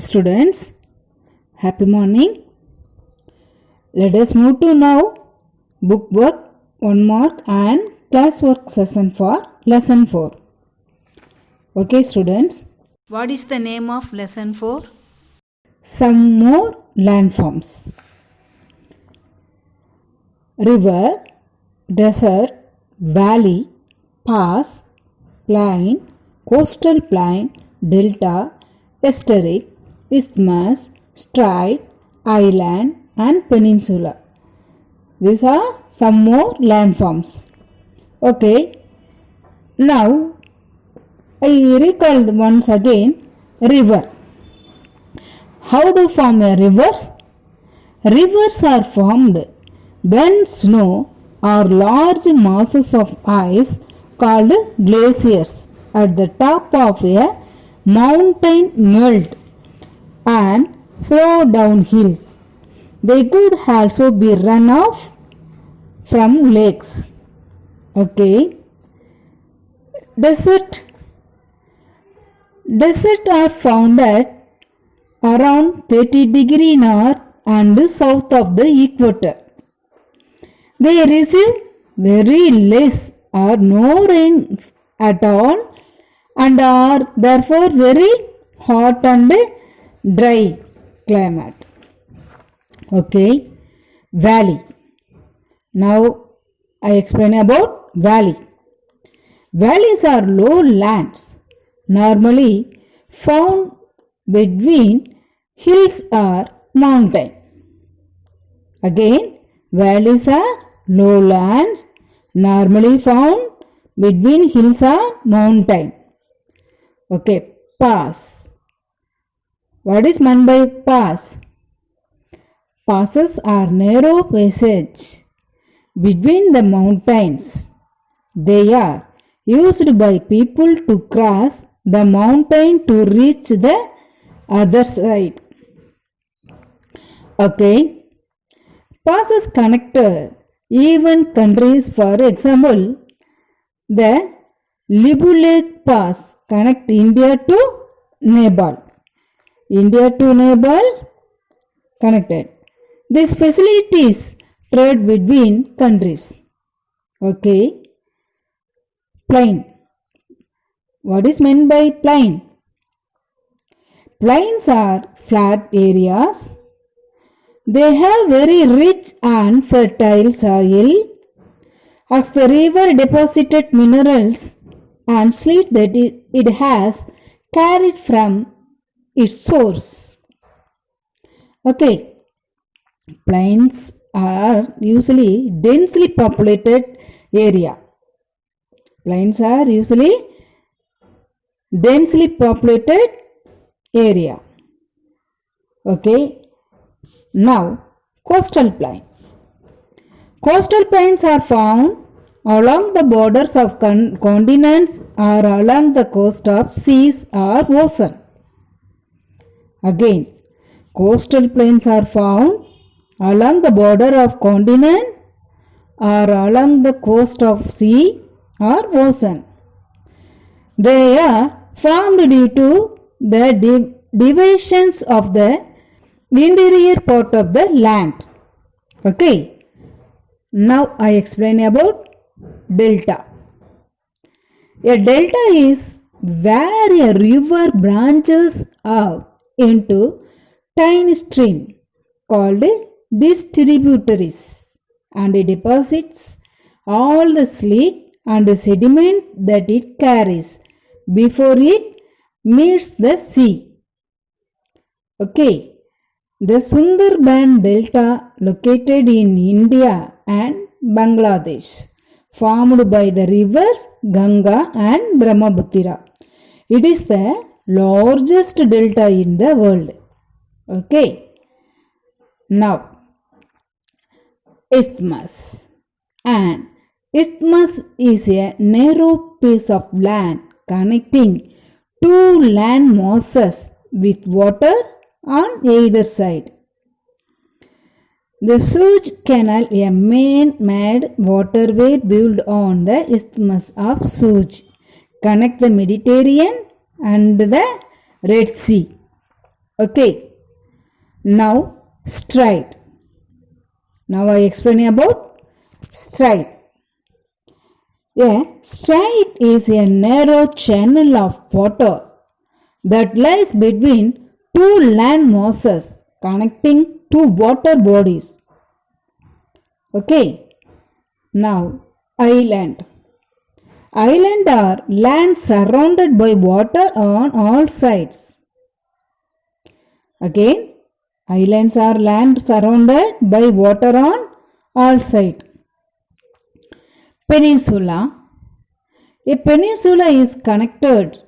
students, happy morning. Let us move to now book work 1 mark and classwork session for lesson 4. Okay students, what is the name of lesson 4? Some more landforms. River, desert, valley, pass, plain, coastal plain, delta, estuary, isthmus, strait, island and peninsula. These are some more landforms. Okay, now I recall once again river. How do form a river? Rivers are formed when snow or large masses of ice called glaciers at the top of a mountain melt and flow down hills. They could also be runoff from lakes. Okay. Desert are found at around 30 degree north and south of the equator. They receive very less or no rain at all and are therefore very hot and dry climate. Okay, valley. Now I explain about valley. Valleys are low lands normally found between hills or mountain. Again, valleys are lowlands normally found between hills or mountain. Okay, pass. What is meant by pass? Passes are narrow passage between the mountains. They are used by people to cross the mountain to reach the other side. Okay, passes connected even countries. For example, the Libulek Pass connect India to Nepal. India to Nepal connected. This facilities trade between countries. Okay. Plain. What is meant by plain? Plains are flat areas. They have very rich and fertile soil. As the river deposited minerals and sleet that it has carried from its source. Okay. Plains are usually densely populated area. Plains are usually densely populated area. Okay. Now, coastal plain. Coastal plains are found along the borders of continents or along the coast of seas or ocean. Again, coastal plains are found along the border of continent or along the coast of sea or ocean. They are formed due to the deviations of the interior part of the land. Okay. Now I explain about delta. A delta is where a river branches out into tiny stream called distributaries and it deposits all the sleet and sediment that it carries before it meets the sea. Okay. The Sundarban Delta located in India and Bangladesh formed by the rivers Ganga and Brahmaputra. It is the largest delta in the world. Okay. Now, isthmus. And isthmus is a narrow piece of land connecting two land masses with water on either side. The Suez Canal, a man-made waterway built on the Isthmus of Suez, connect the Mediterranean and the Red Sea. Okay. Now stride. Now I explain about stride. A stride is a narrow channel of water that lies between two land masses connecting two water bodies. Okay. Now island. Island are land surrounded by water on all sides. Again, islands are land surrounded by water on all sides. Peninsula. A peninsula is connected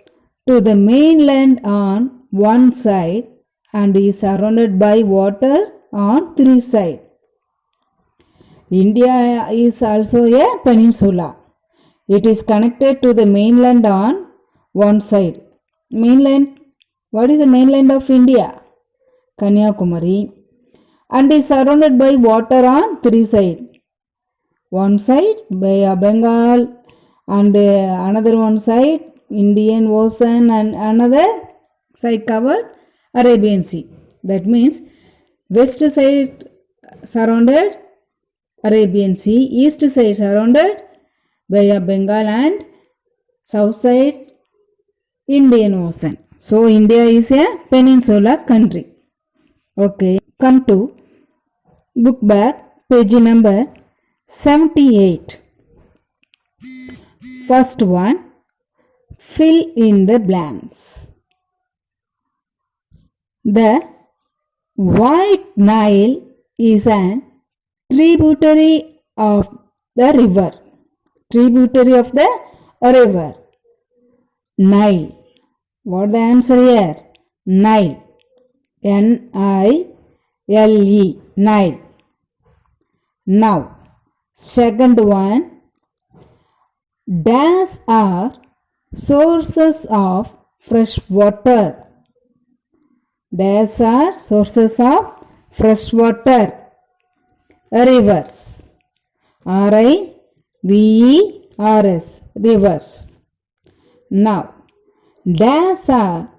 to the mainland on one side and is surrounded by water on three sides. India is also a peninsula. It is connected to the mainland on one side. Mainland, what is the mainland of India? Kanyakumari. And is surrounded by water on three sides. One side Bay of Bengal and another one side Indian Ocean and another side covered Arabian Sea. That means west side surrounded Arabian Sea, east side surrounded Bay of Bengal and south side Indian Ocean. So India is a peninsula country. Okay, come to book back, page number 78. First one, fill in the blanks. The White Nile is an tributary of the river. Tributary of the river. Nile. What the answer here? Nile. N-I-L-E. Nile. Now, second one. Dash are sources of fresh water. Dash are sources of fresh water. Rivers. R-I-V-E-R-S. Rivers. Now, dash are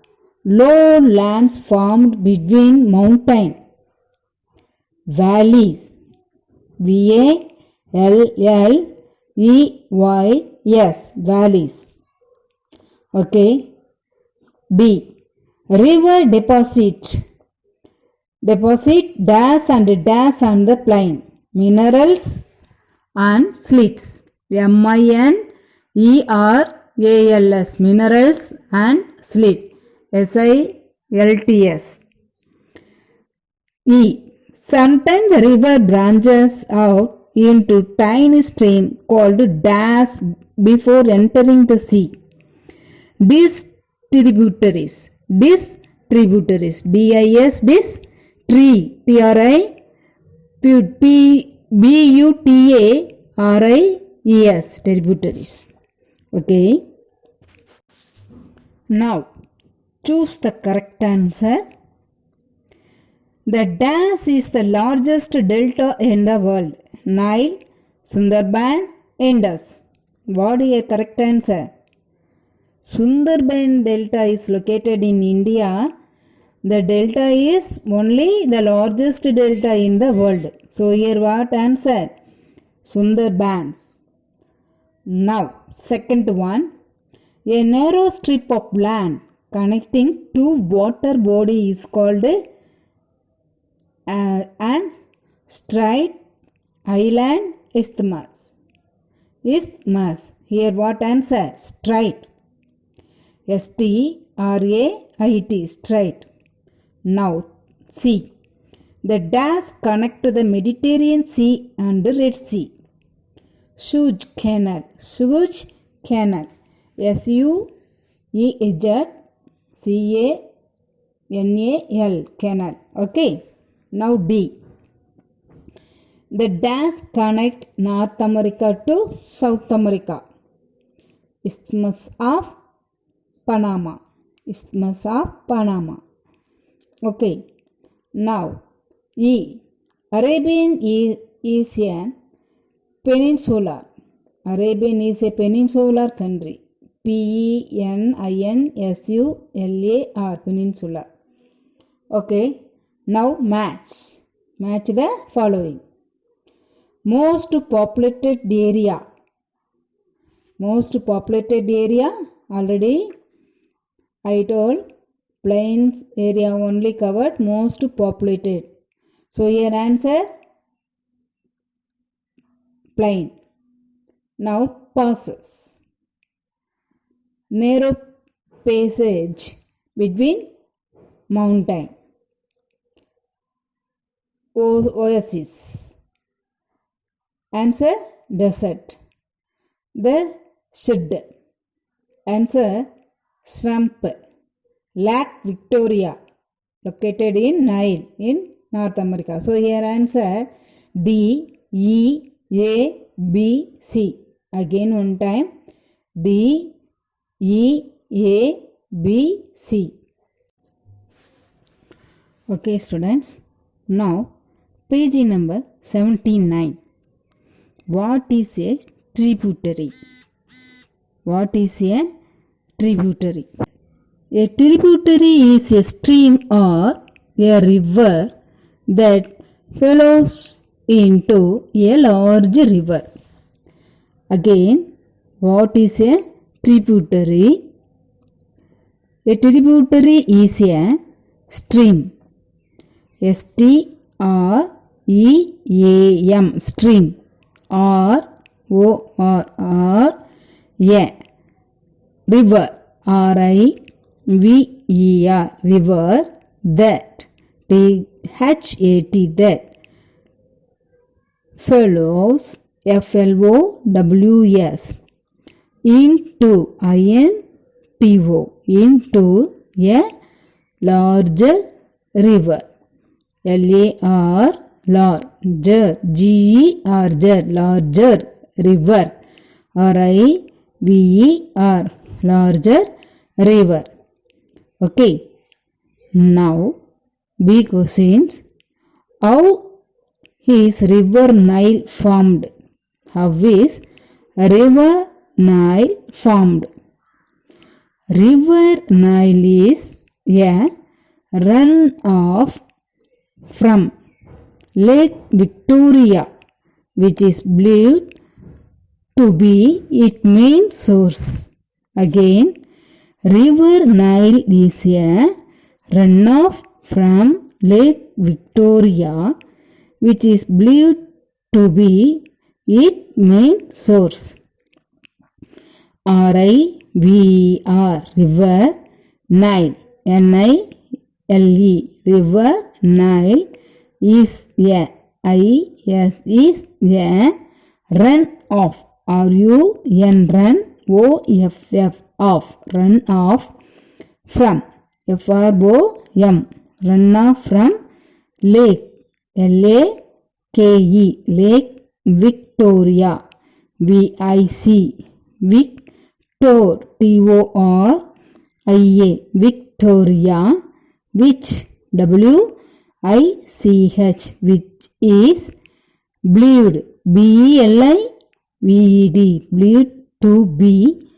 lowlands formed between mountains. Valleys. V-A-L-L-E-Y-S. Valleys. Okay. D. River deposit. Deposit dash and dash on the plain. Minerals and slits. M-I-N-E-R-A-L-S. Minerals and slit. S-I-L-T-S. E. Sometimes the river branches out into tiny stream called dash before entering the sea. These tributaries. D-I-S, this tree, T-R-I, B-U-T-A-R-I-E-S, tributaries. Okay. Now, choose the correct answer. The dash is the largest delta in the world. Nile, Sundarban, Indus. What is your correct answer? Sundarban Delta is located in India. The delta is only the largest delta in the world. So here what answer? Sundarbans. Now, second one. A narrow strip of land connecting two water bodies is called an strait, island, isthmus. Isthmus. Here what answer? Strait. S-T-R-A-I-T. Strait. Now, see. The dash connect to the Mediterranean Sea and the Red Sea. Suez Canal. Suez Canal. S-U-E-Z-C-A-N-A-L. Canal. Okay. Now D. The dash connect North America to South America. Isthmus of Panama. Isthmus of Panama. Okay. Now E. Arabian is a peninsula. Arabian is a peninsular country. P-E-N-I-N-S-U-L-A-R. Peninsula. Okay, now match. Match the following. Most populated area. Most populated area, already I told, plains area only covered, most populated. So here answer plain. Now passes. Narrow passage between mountain. Oasis. Answer desert. The shed. Answer swamp. Lake Victoria, located in Nile in North America. So here answer D, E, A, B, C. Again one time. D, E, A, B, C. Okay students. Now page number 79. What is a tributary? What is a tributary? A tributary is a stream or a river that flows into a large river. Again, what is a tributary? A tributary is a stream. S-T-R-E-A-M, stream. R-O-R-R, a river, R-I-V-E-R, river, that, T-H-A-T, that, flows, F-L-O-W-S, into, I-N-T-O, into a larger river, L-A-R, larger, G-E-R-ger, larger river, R-I-V-E-R, larger river. Okay. Now, B questions. How is river Nile formed? How is river Nile formed? River Nile is a runoff from Lake Victoria, which is believed to be its main source. Again, river Nile is a runoff from Lake Victoria, which is believed to be its main source. R-I-V-E-R, river Nile, N-I-L-E, river Nile is a run-off, R-U-N, run, O-F-F, off, run-off from, F-R-O-M, run-off from lake, L-A-K-E, Lake Victoria, V-I-C, Victor, T-O-R-I-A, Victoria, which, W-I-C-H, which is believed, B-E-L-I-V-E-D, believed to be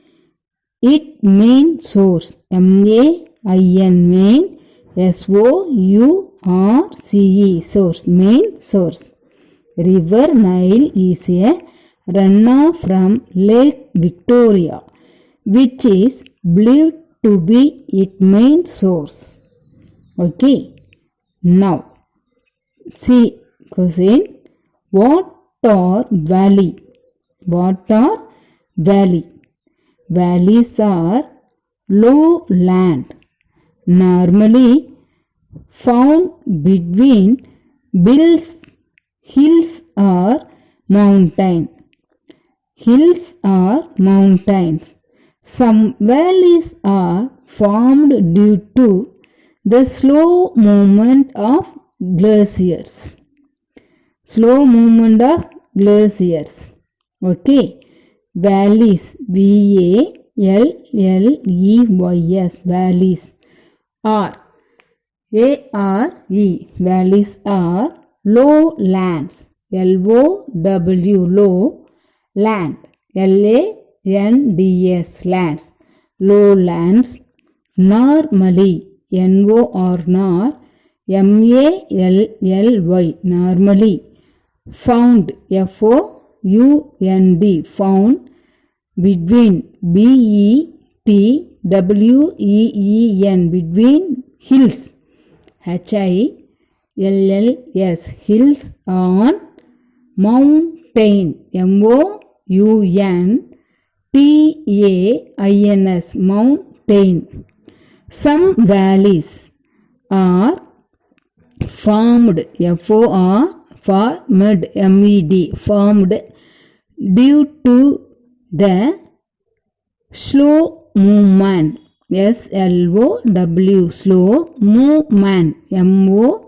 its main source, M-A-I-N, main, S-O-U-R-C-E, source, main source. River Nile is a runoff from Lake Victoria, which is believed to be its main source. Okay. Now, see question. What are valley? What are valley? Valleys are low land, normally found between hills or mountain. Hills or mountains. Some valleys are formed due to the slow movement of glaciers. Slow movement of glaciers. Okay. Valleys, V-A-L-L-E-Y-S, valleys are, A-R-E, valleys are low lands, L-O-W, low land, L-A-N-D-S, lands, low lands, normally, N-O-R, nor, MALLY, normally. Found, FOUND, found. Between, BETWEEN, between. Hills, HILLS, hills. On. Mountain, MOUNTAINS, mountain. Some valleys are formed, formed, formed due to the slow movement, SLOW, slow movement, MOVEMENT,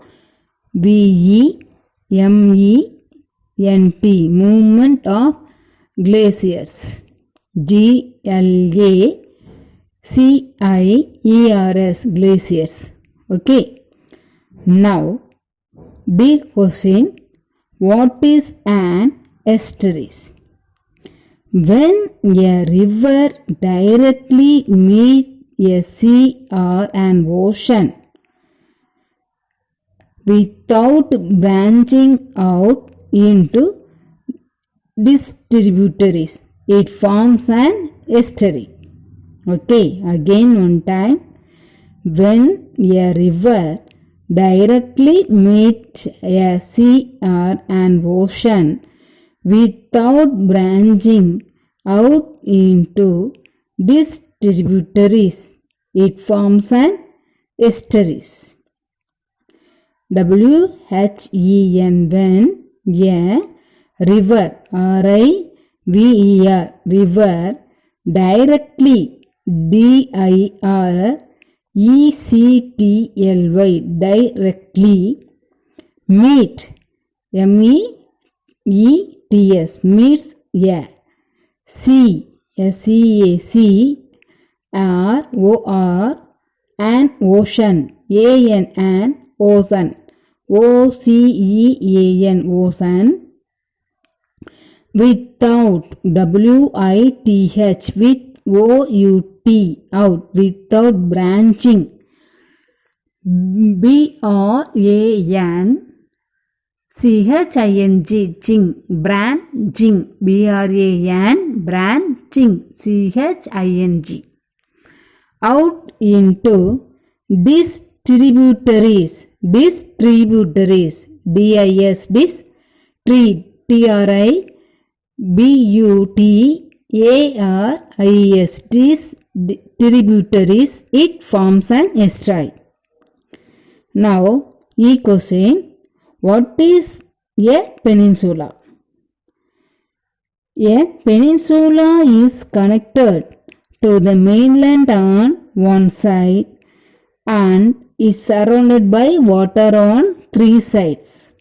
movement of glaciers, GLACIERS, glaciers. Okay. Now, the question, what is an estuary? When a river directly meets a sea or an ocean without branching out into distributaries, it forms an estuary. Okay, again one time. When a river directly meets a sea or an ocean without branching out into distributaries, it forms an estuary. WHEN, when a river, RIVER, river directly, DIRECTLY, directly, meet, MEETS, meets a sea, SEAC, ROR, an ocean, an ocean, OCEAN, ocean, without, WITH, with OUT, out, without branching, BRANCHING, ching, branching, branching, CHING, out into distributaries, DIS, TRIBUTARIS, distributaries, it forms an estuary. Now, question, what is a peninsula? A peninsula is connected to the mainland on one side and is surrounded by water on three sides.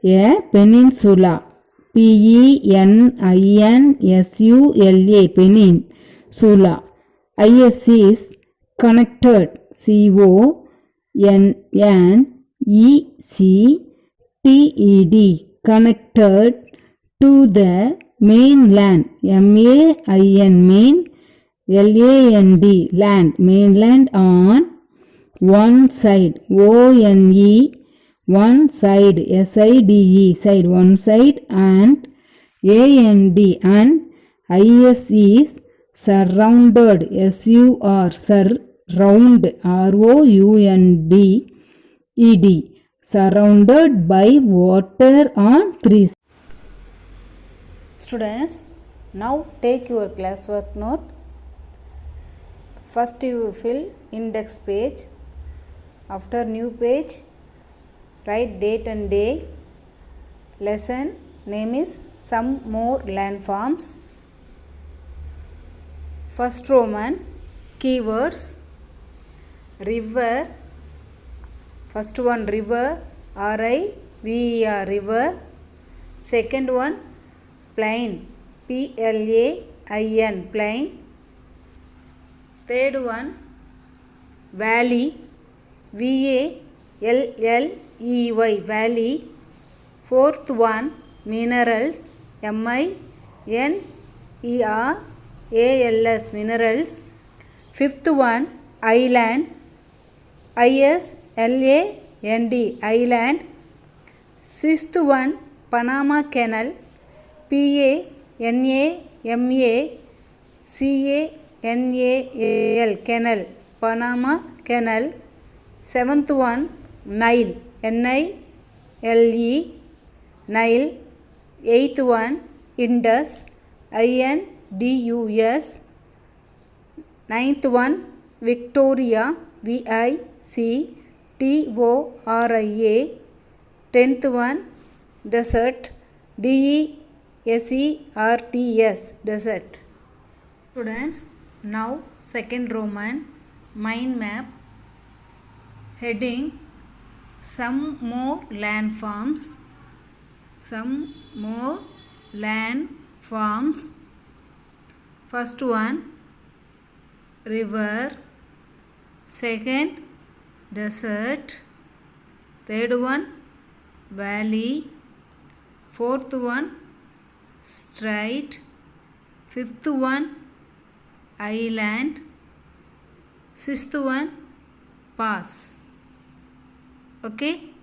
A peninsula, PENINSULA, peninsula. IS is connected, CONNECTED, connected to the mainland, MAIN, main, LAND, land, mainland on one side, ONE, one side, SIDE, side, one side, and AND, and IS is surrounded, SUR, surround, ROUNDED, surrounded by water on three sides. Students, now take your classwork note. First you fill index page. After new page, write date and day. Lesson name is Some More Landforms. First Roman, keywords, river. First one river, RIVER, river. Second one plain, PLAIN, plain. Third one valley, VALLEY, valley. Fourth one minerals, MINERALS, minerals. Fifth one island, land, island. Sixth one, Panama Canal, PANAMACANAL, canal, Panama Canal. Seventh one, Nile, NILE, Nile. Eighth one, Indus, INDUS. Ninth one, Victoria, VICTORIA. Tenth one, desert, DESERTS, desert. Students, now second Roman, mind map. Heading, some more landforms. First one, river. Second, desert. Third one, valley. Fourth one, strait. Fifth one, island. Sixth one, pass. Okay.